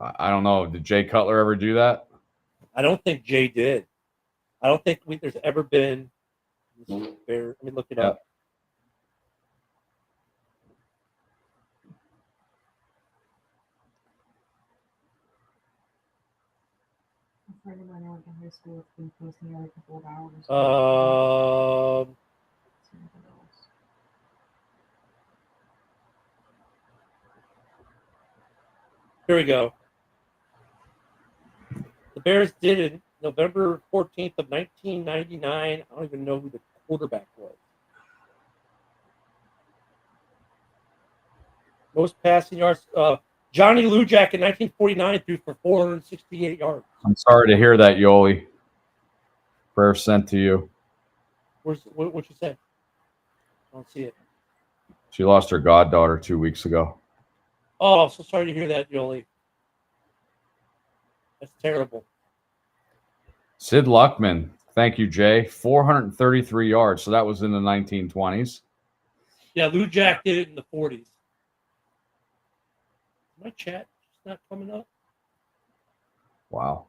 I don't know. Did Jay Cutler ever do that? I don't think Jay did. I don't think there's ever been Bear. Let me look it up. Here we go. The Bears did it November 14th of 1999. I don't even know who the quarterback was. Most passing yards. Johnny Lujak in 1949 threw for 468 yards. I'm sorry to hear that, Yoli. Prayer sent to you. What you say? I don't see it. She lost her goddaughter 2 weeks ago. Oh, so sorry to hear that, Jolie. That's terrible. Sid Luckman, thank you, Jay. 433 yards. So that was in the 1920s. Yeah, Lou Jack did it in the 40s. My chat is not coming up. Wow.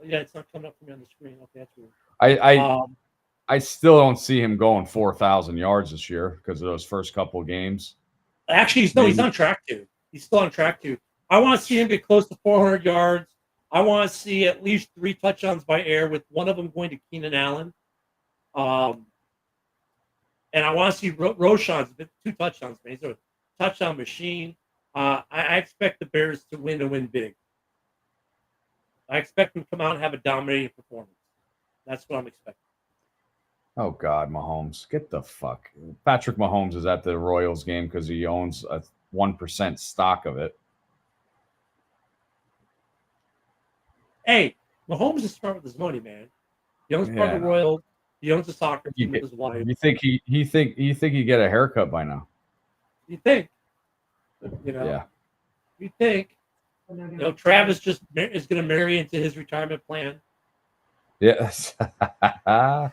Yeah, it's not coming up for me on the screen. Okay, that's weird. I still don't see him going 4,000 yards this year because of those first couple of games. Actually, he's on track to. He's still on track to. I want to see him get close to 400 yards. I want to see at least 3 touchdowns by air, with one of them going to Keenan Allen. And I want to see Roshan's 2 touchdowns. Man. He's a touchdown machine. I expect the Bears to win big. I expect them to come out and have a dominating performance. That's what I'm expecting. Oh, God, Mahomes. Get the fuck. Patrick Mahomes is at the Royals game because he owns a 1% stock of it. Hey, Mahomes is smart with his money, man. He owns part of the Royals. He owns a soccer team with his wife. You think he get a haircut by now? You think? You know? Yeah. You think? You know, Travis just is going to marry into his retirement plan. Yes. I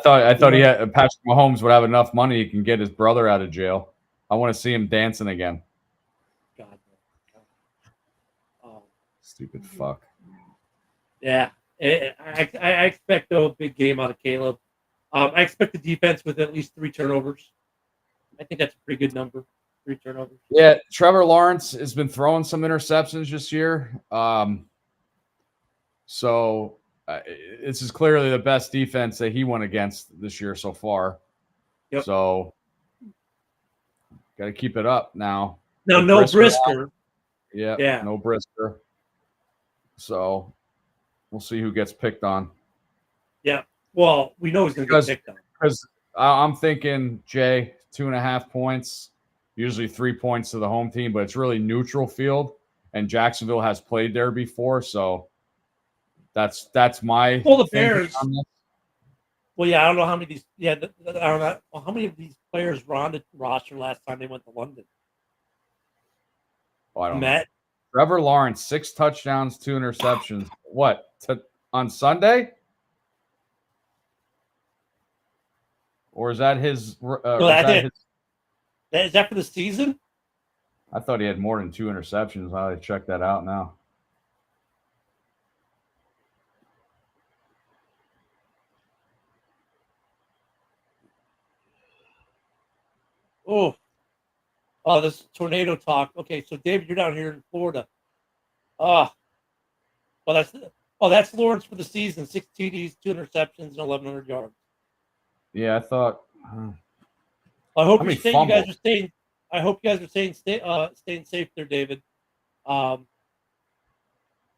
thought he had Patrick Mahomes would have enough money he can get his brother out of jail. I want to see him dancing again. God. Stupid fuck. Yeah, I expect a big game out of Caleb. I expect the defense with at least 3 turnovers. I think that's a pretty good number. 3 turnovers. Yeah, Trevor Lawrence has been throwing some interceptions this year. So this is clearly the best defense that he went against this year so far. Yep. So got to keep it up now. No, no Brisker. Yeah, no Brisker. So we'll see who gets picked on. Yeah. Well, we know he's going to get picked on. Because I'm thinking, Jay, 2.5 points, usually 3 points to the home team, but it's really neutral field, and Jacksonville has played there before, so that's my. Well, the Bears. Well, yeah, I don't know how many of these. Yeah, I don't know how many of these players were on the roster last time they went to London. Oh, I don't know. Trevor Lawrence, 6 touchdowns, 2 interceptions. What on Sunday? Or is that his? Is that for the season? I thought he had more than 2 interceptions. I'll check that out now. Oh, this tornado talk. Okay, so David, you're down here in Florida. That's Lawrence for the season. 6 TDs, 2 interceptions, and 1,100 yards. Yeah, I thought. I hope you guys are staying. I hope you guys are staying safe there, David. You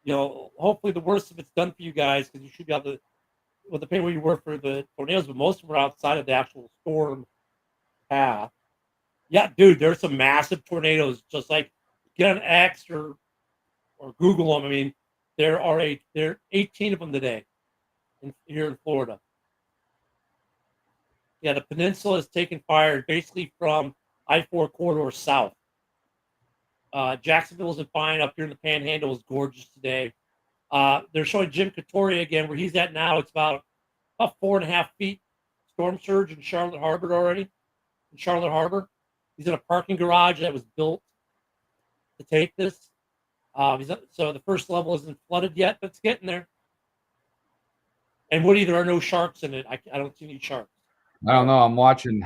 know, hopefully the worst of it's done for you guys, because you should be able to, well, depending where you were for the tornadoes, but most of them are outside of the actual storm path. Yeah, dude, there's some massive tornadoes. Just like get on X or Google them. I mean, there are 18 of them today here in Florida. Yeah, the peninsula is taking fire basically from I-4 corridor south. Jacksonville isn't fine. Up here in the Panhandle is gorgeous today. They're showing Jim Katoria again, where he's at now. It's about 4.5 feet storm surge in Charlotte Harbor already. In Charlotte Harbor, he's in a parking garage that was built to take this. So the first level isn't flooded yet, but it's getting there. And Woody, there are no sharks in it. I don't see any sharks. I don't know. I'm watching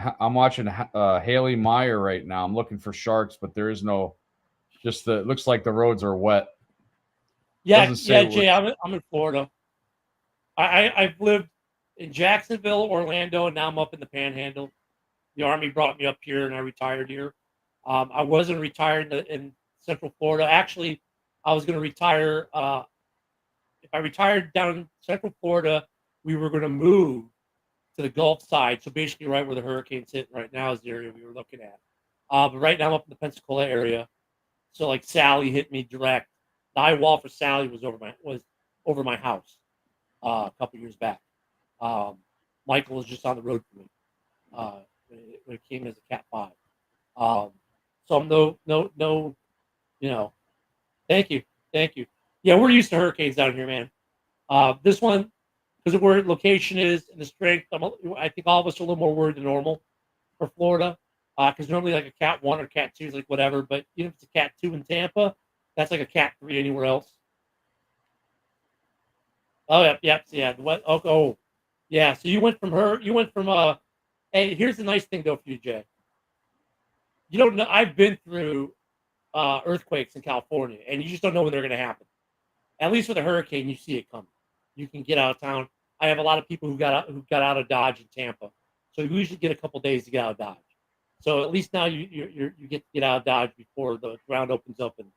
Haley Meyer right now. I'm looking for sharks, but there is no. It looks like the roads are wet. Yeah, Jay. I'm in Florida. I've lived in Jacksonville, Orlando, and now I'm up in the Panhandle. The Army brought me up here, and I retired here. I wasn't retired in Central Florida. Actually, I was going to retire. If I retired down in Central Florida, we were going to move to the Gulf side. So basically right where the hurricane's hit right now is the area we were looking at. But right now I'm up in the Pensacola area. So like Sally hit me direct. The eye wall for Sally was over my house a couple years back. Michael was just on the road for me when it came as a Cat 5. So I'm no, thank you. Yeah, we're used to hurricanes down here, man. This one, because of where location is and the strength, I think all of us are a little more worried than normal for Florida. Because normally like a Cat 1 or Cat 2 is like whatever, but even if it's a Cat 2 in Tampa, that's like a Cat 3 anywhere else. Oh, yeah. What? Oh, yeah. So you went from hey, here's the nice thing though for you, Jay. You don't know, I've been through earthquakes in California, and you just don't know when they're going to happen. At least with a hurricane, you see it coming. You can get out of town. I have a lot of people who got out of Dodge in Tampa, so you usually get a couple days to get out of Dodge. So at least now you get to get out of Dodge before the ground opens up and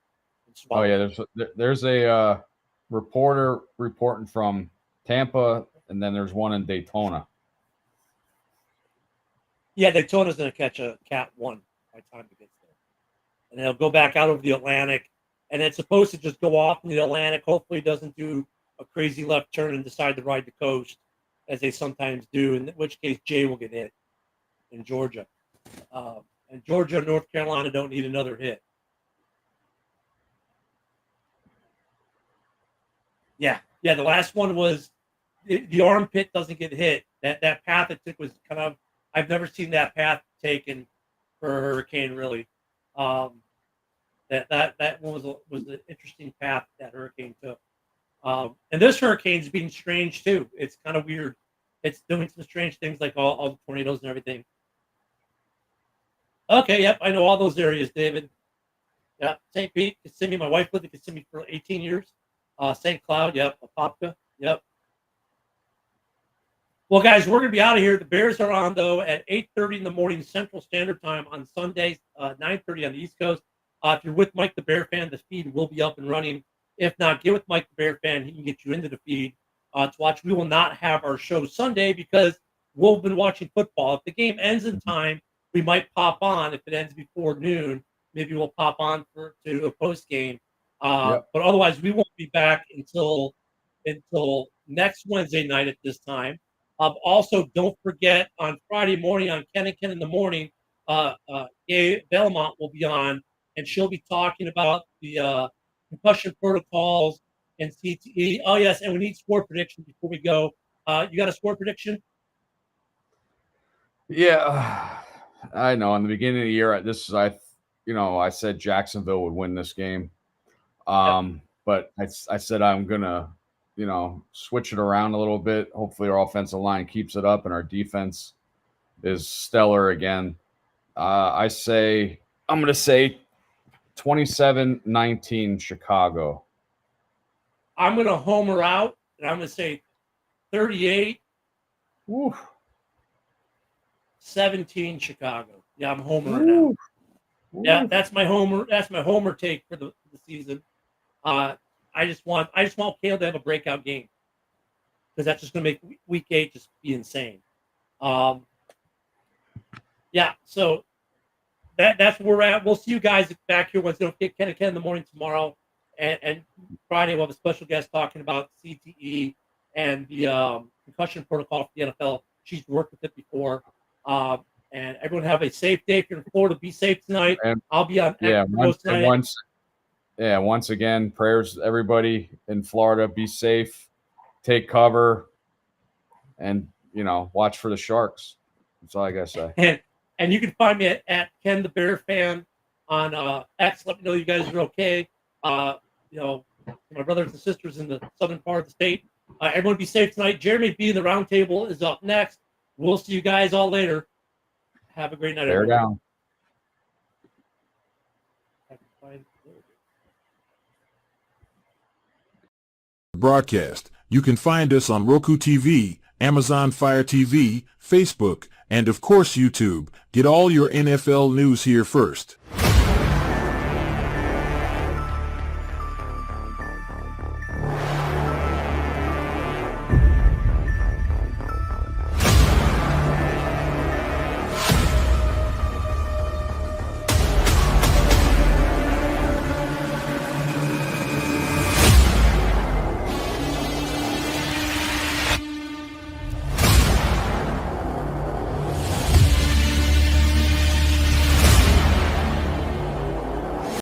Oh yeah, there's a reporter reporting from Tampa, and then there's one in Daytona. Yeah, Daytona's going to catch a Cat 1 by the time it gets there. And it'll go back out over the Atlantic. And it's supposed to just go off in the Atlantic. Hopefully it doesn't do a crazy left turn and decide to ride the coast, as they sometimes do, in which case Jay will get hit in Georgia. And Georgia and North Carolina don't need another hit. Yeah, the last one was the armpit doesn't get hit. That path it took was kind of, I've never seen that path taken for a hurricane, really. That one was an interesting path that hurricane took. And this hurricane's being strange too. It's kind of weird. It's doing some strange things like all the tornadoes and everything. Okay, yep, I know all those areas, David. Yeah, St. Pete, Kissimmee. My wife lived in Kissimmee for 18 years. St. Cloud, yep. Apopka, yep. Well, guys, we're going to be out of here. The Bears are on, though, at 8:30 in the morning Central Standard Time on Sundays, 9:30 on the East Coast. If you're with Mike the Bear Fan, the feed will be up and running. If not, get with Mike the Bear Fan. He can get you into the feed to watch. We will not have our show Sunday because we've been watching football. If the game ends in time, we might pop on. If it ends before noon, maybe we'll pop on to a post game. But otherwise, we won't be back until next Wednesday night at this time. Also, don't forget on Friday morning on Ken and Ken in the Morning, Gabe Belmont will be on, and she'll be talking about the concussion protocols and CTE. Oh yes, and we need score prediction before we go. You got a score prediction? Yeah, I know. In the beginning of the year, I said Jacksonville would win this game. But I said I'm gonna, switch it around a little bit. Hopefully our offensive line keeps it up and our defense is stellar again. I'm gonna say 27-19 Chicago. I'm gonna homer out and I'm gonna say 38. Woo. 17 Chicago. Yeah, I'm homering out. Yeah, that's my homer take for the season. I just want Caleb to have a breakout game because that's just going to make week 8 just be insane. Yeah, so that's where we're at. We'll see you guys back here Wednesday. Don't get Ken and Ken in the morning tomorrow, and Friday we'll have a special guest talking about CTE and the concussion protocol for the NFL. She's worked with it before. And everyone have a safe day. If you're in Florida, be safe tonight. I'll be on. Once again, prayers everybody in Florida. Be safe, take cover, and watch for the sharks. That's all I gotta say. And you can find me at Ken the Bear Fan on X. Let me know you guys are okay. My brothers and sisters in the southern part of the state. Everyone be safe tonight. Jeremy B. The Roundtable is up next. We'll see you guys all later. Have a great night. Bear down. Broadcast. You can find us on Roku TV, Amazon Fire TV, Facebook, and of course YouTube. Get all your NFL news here first.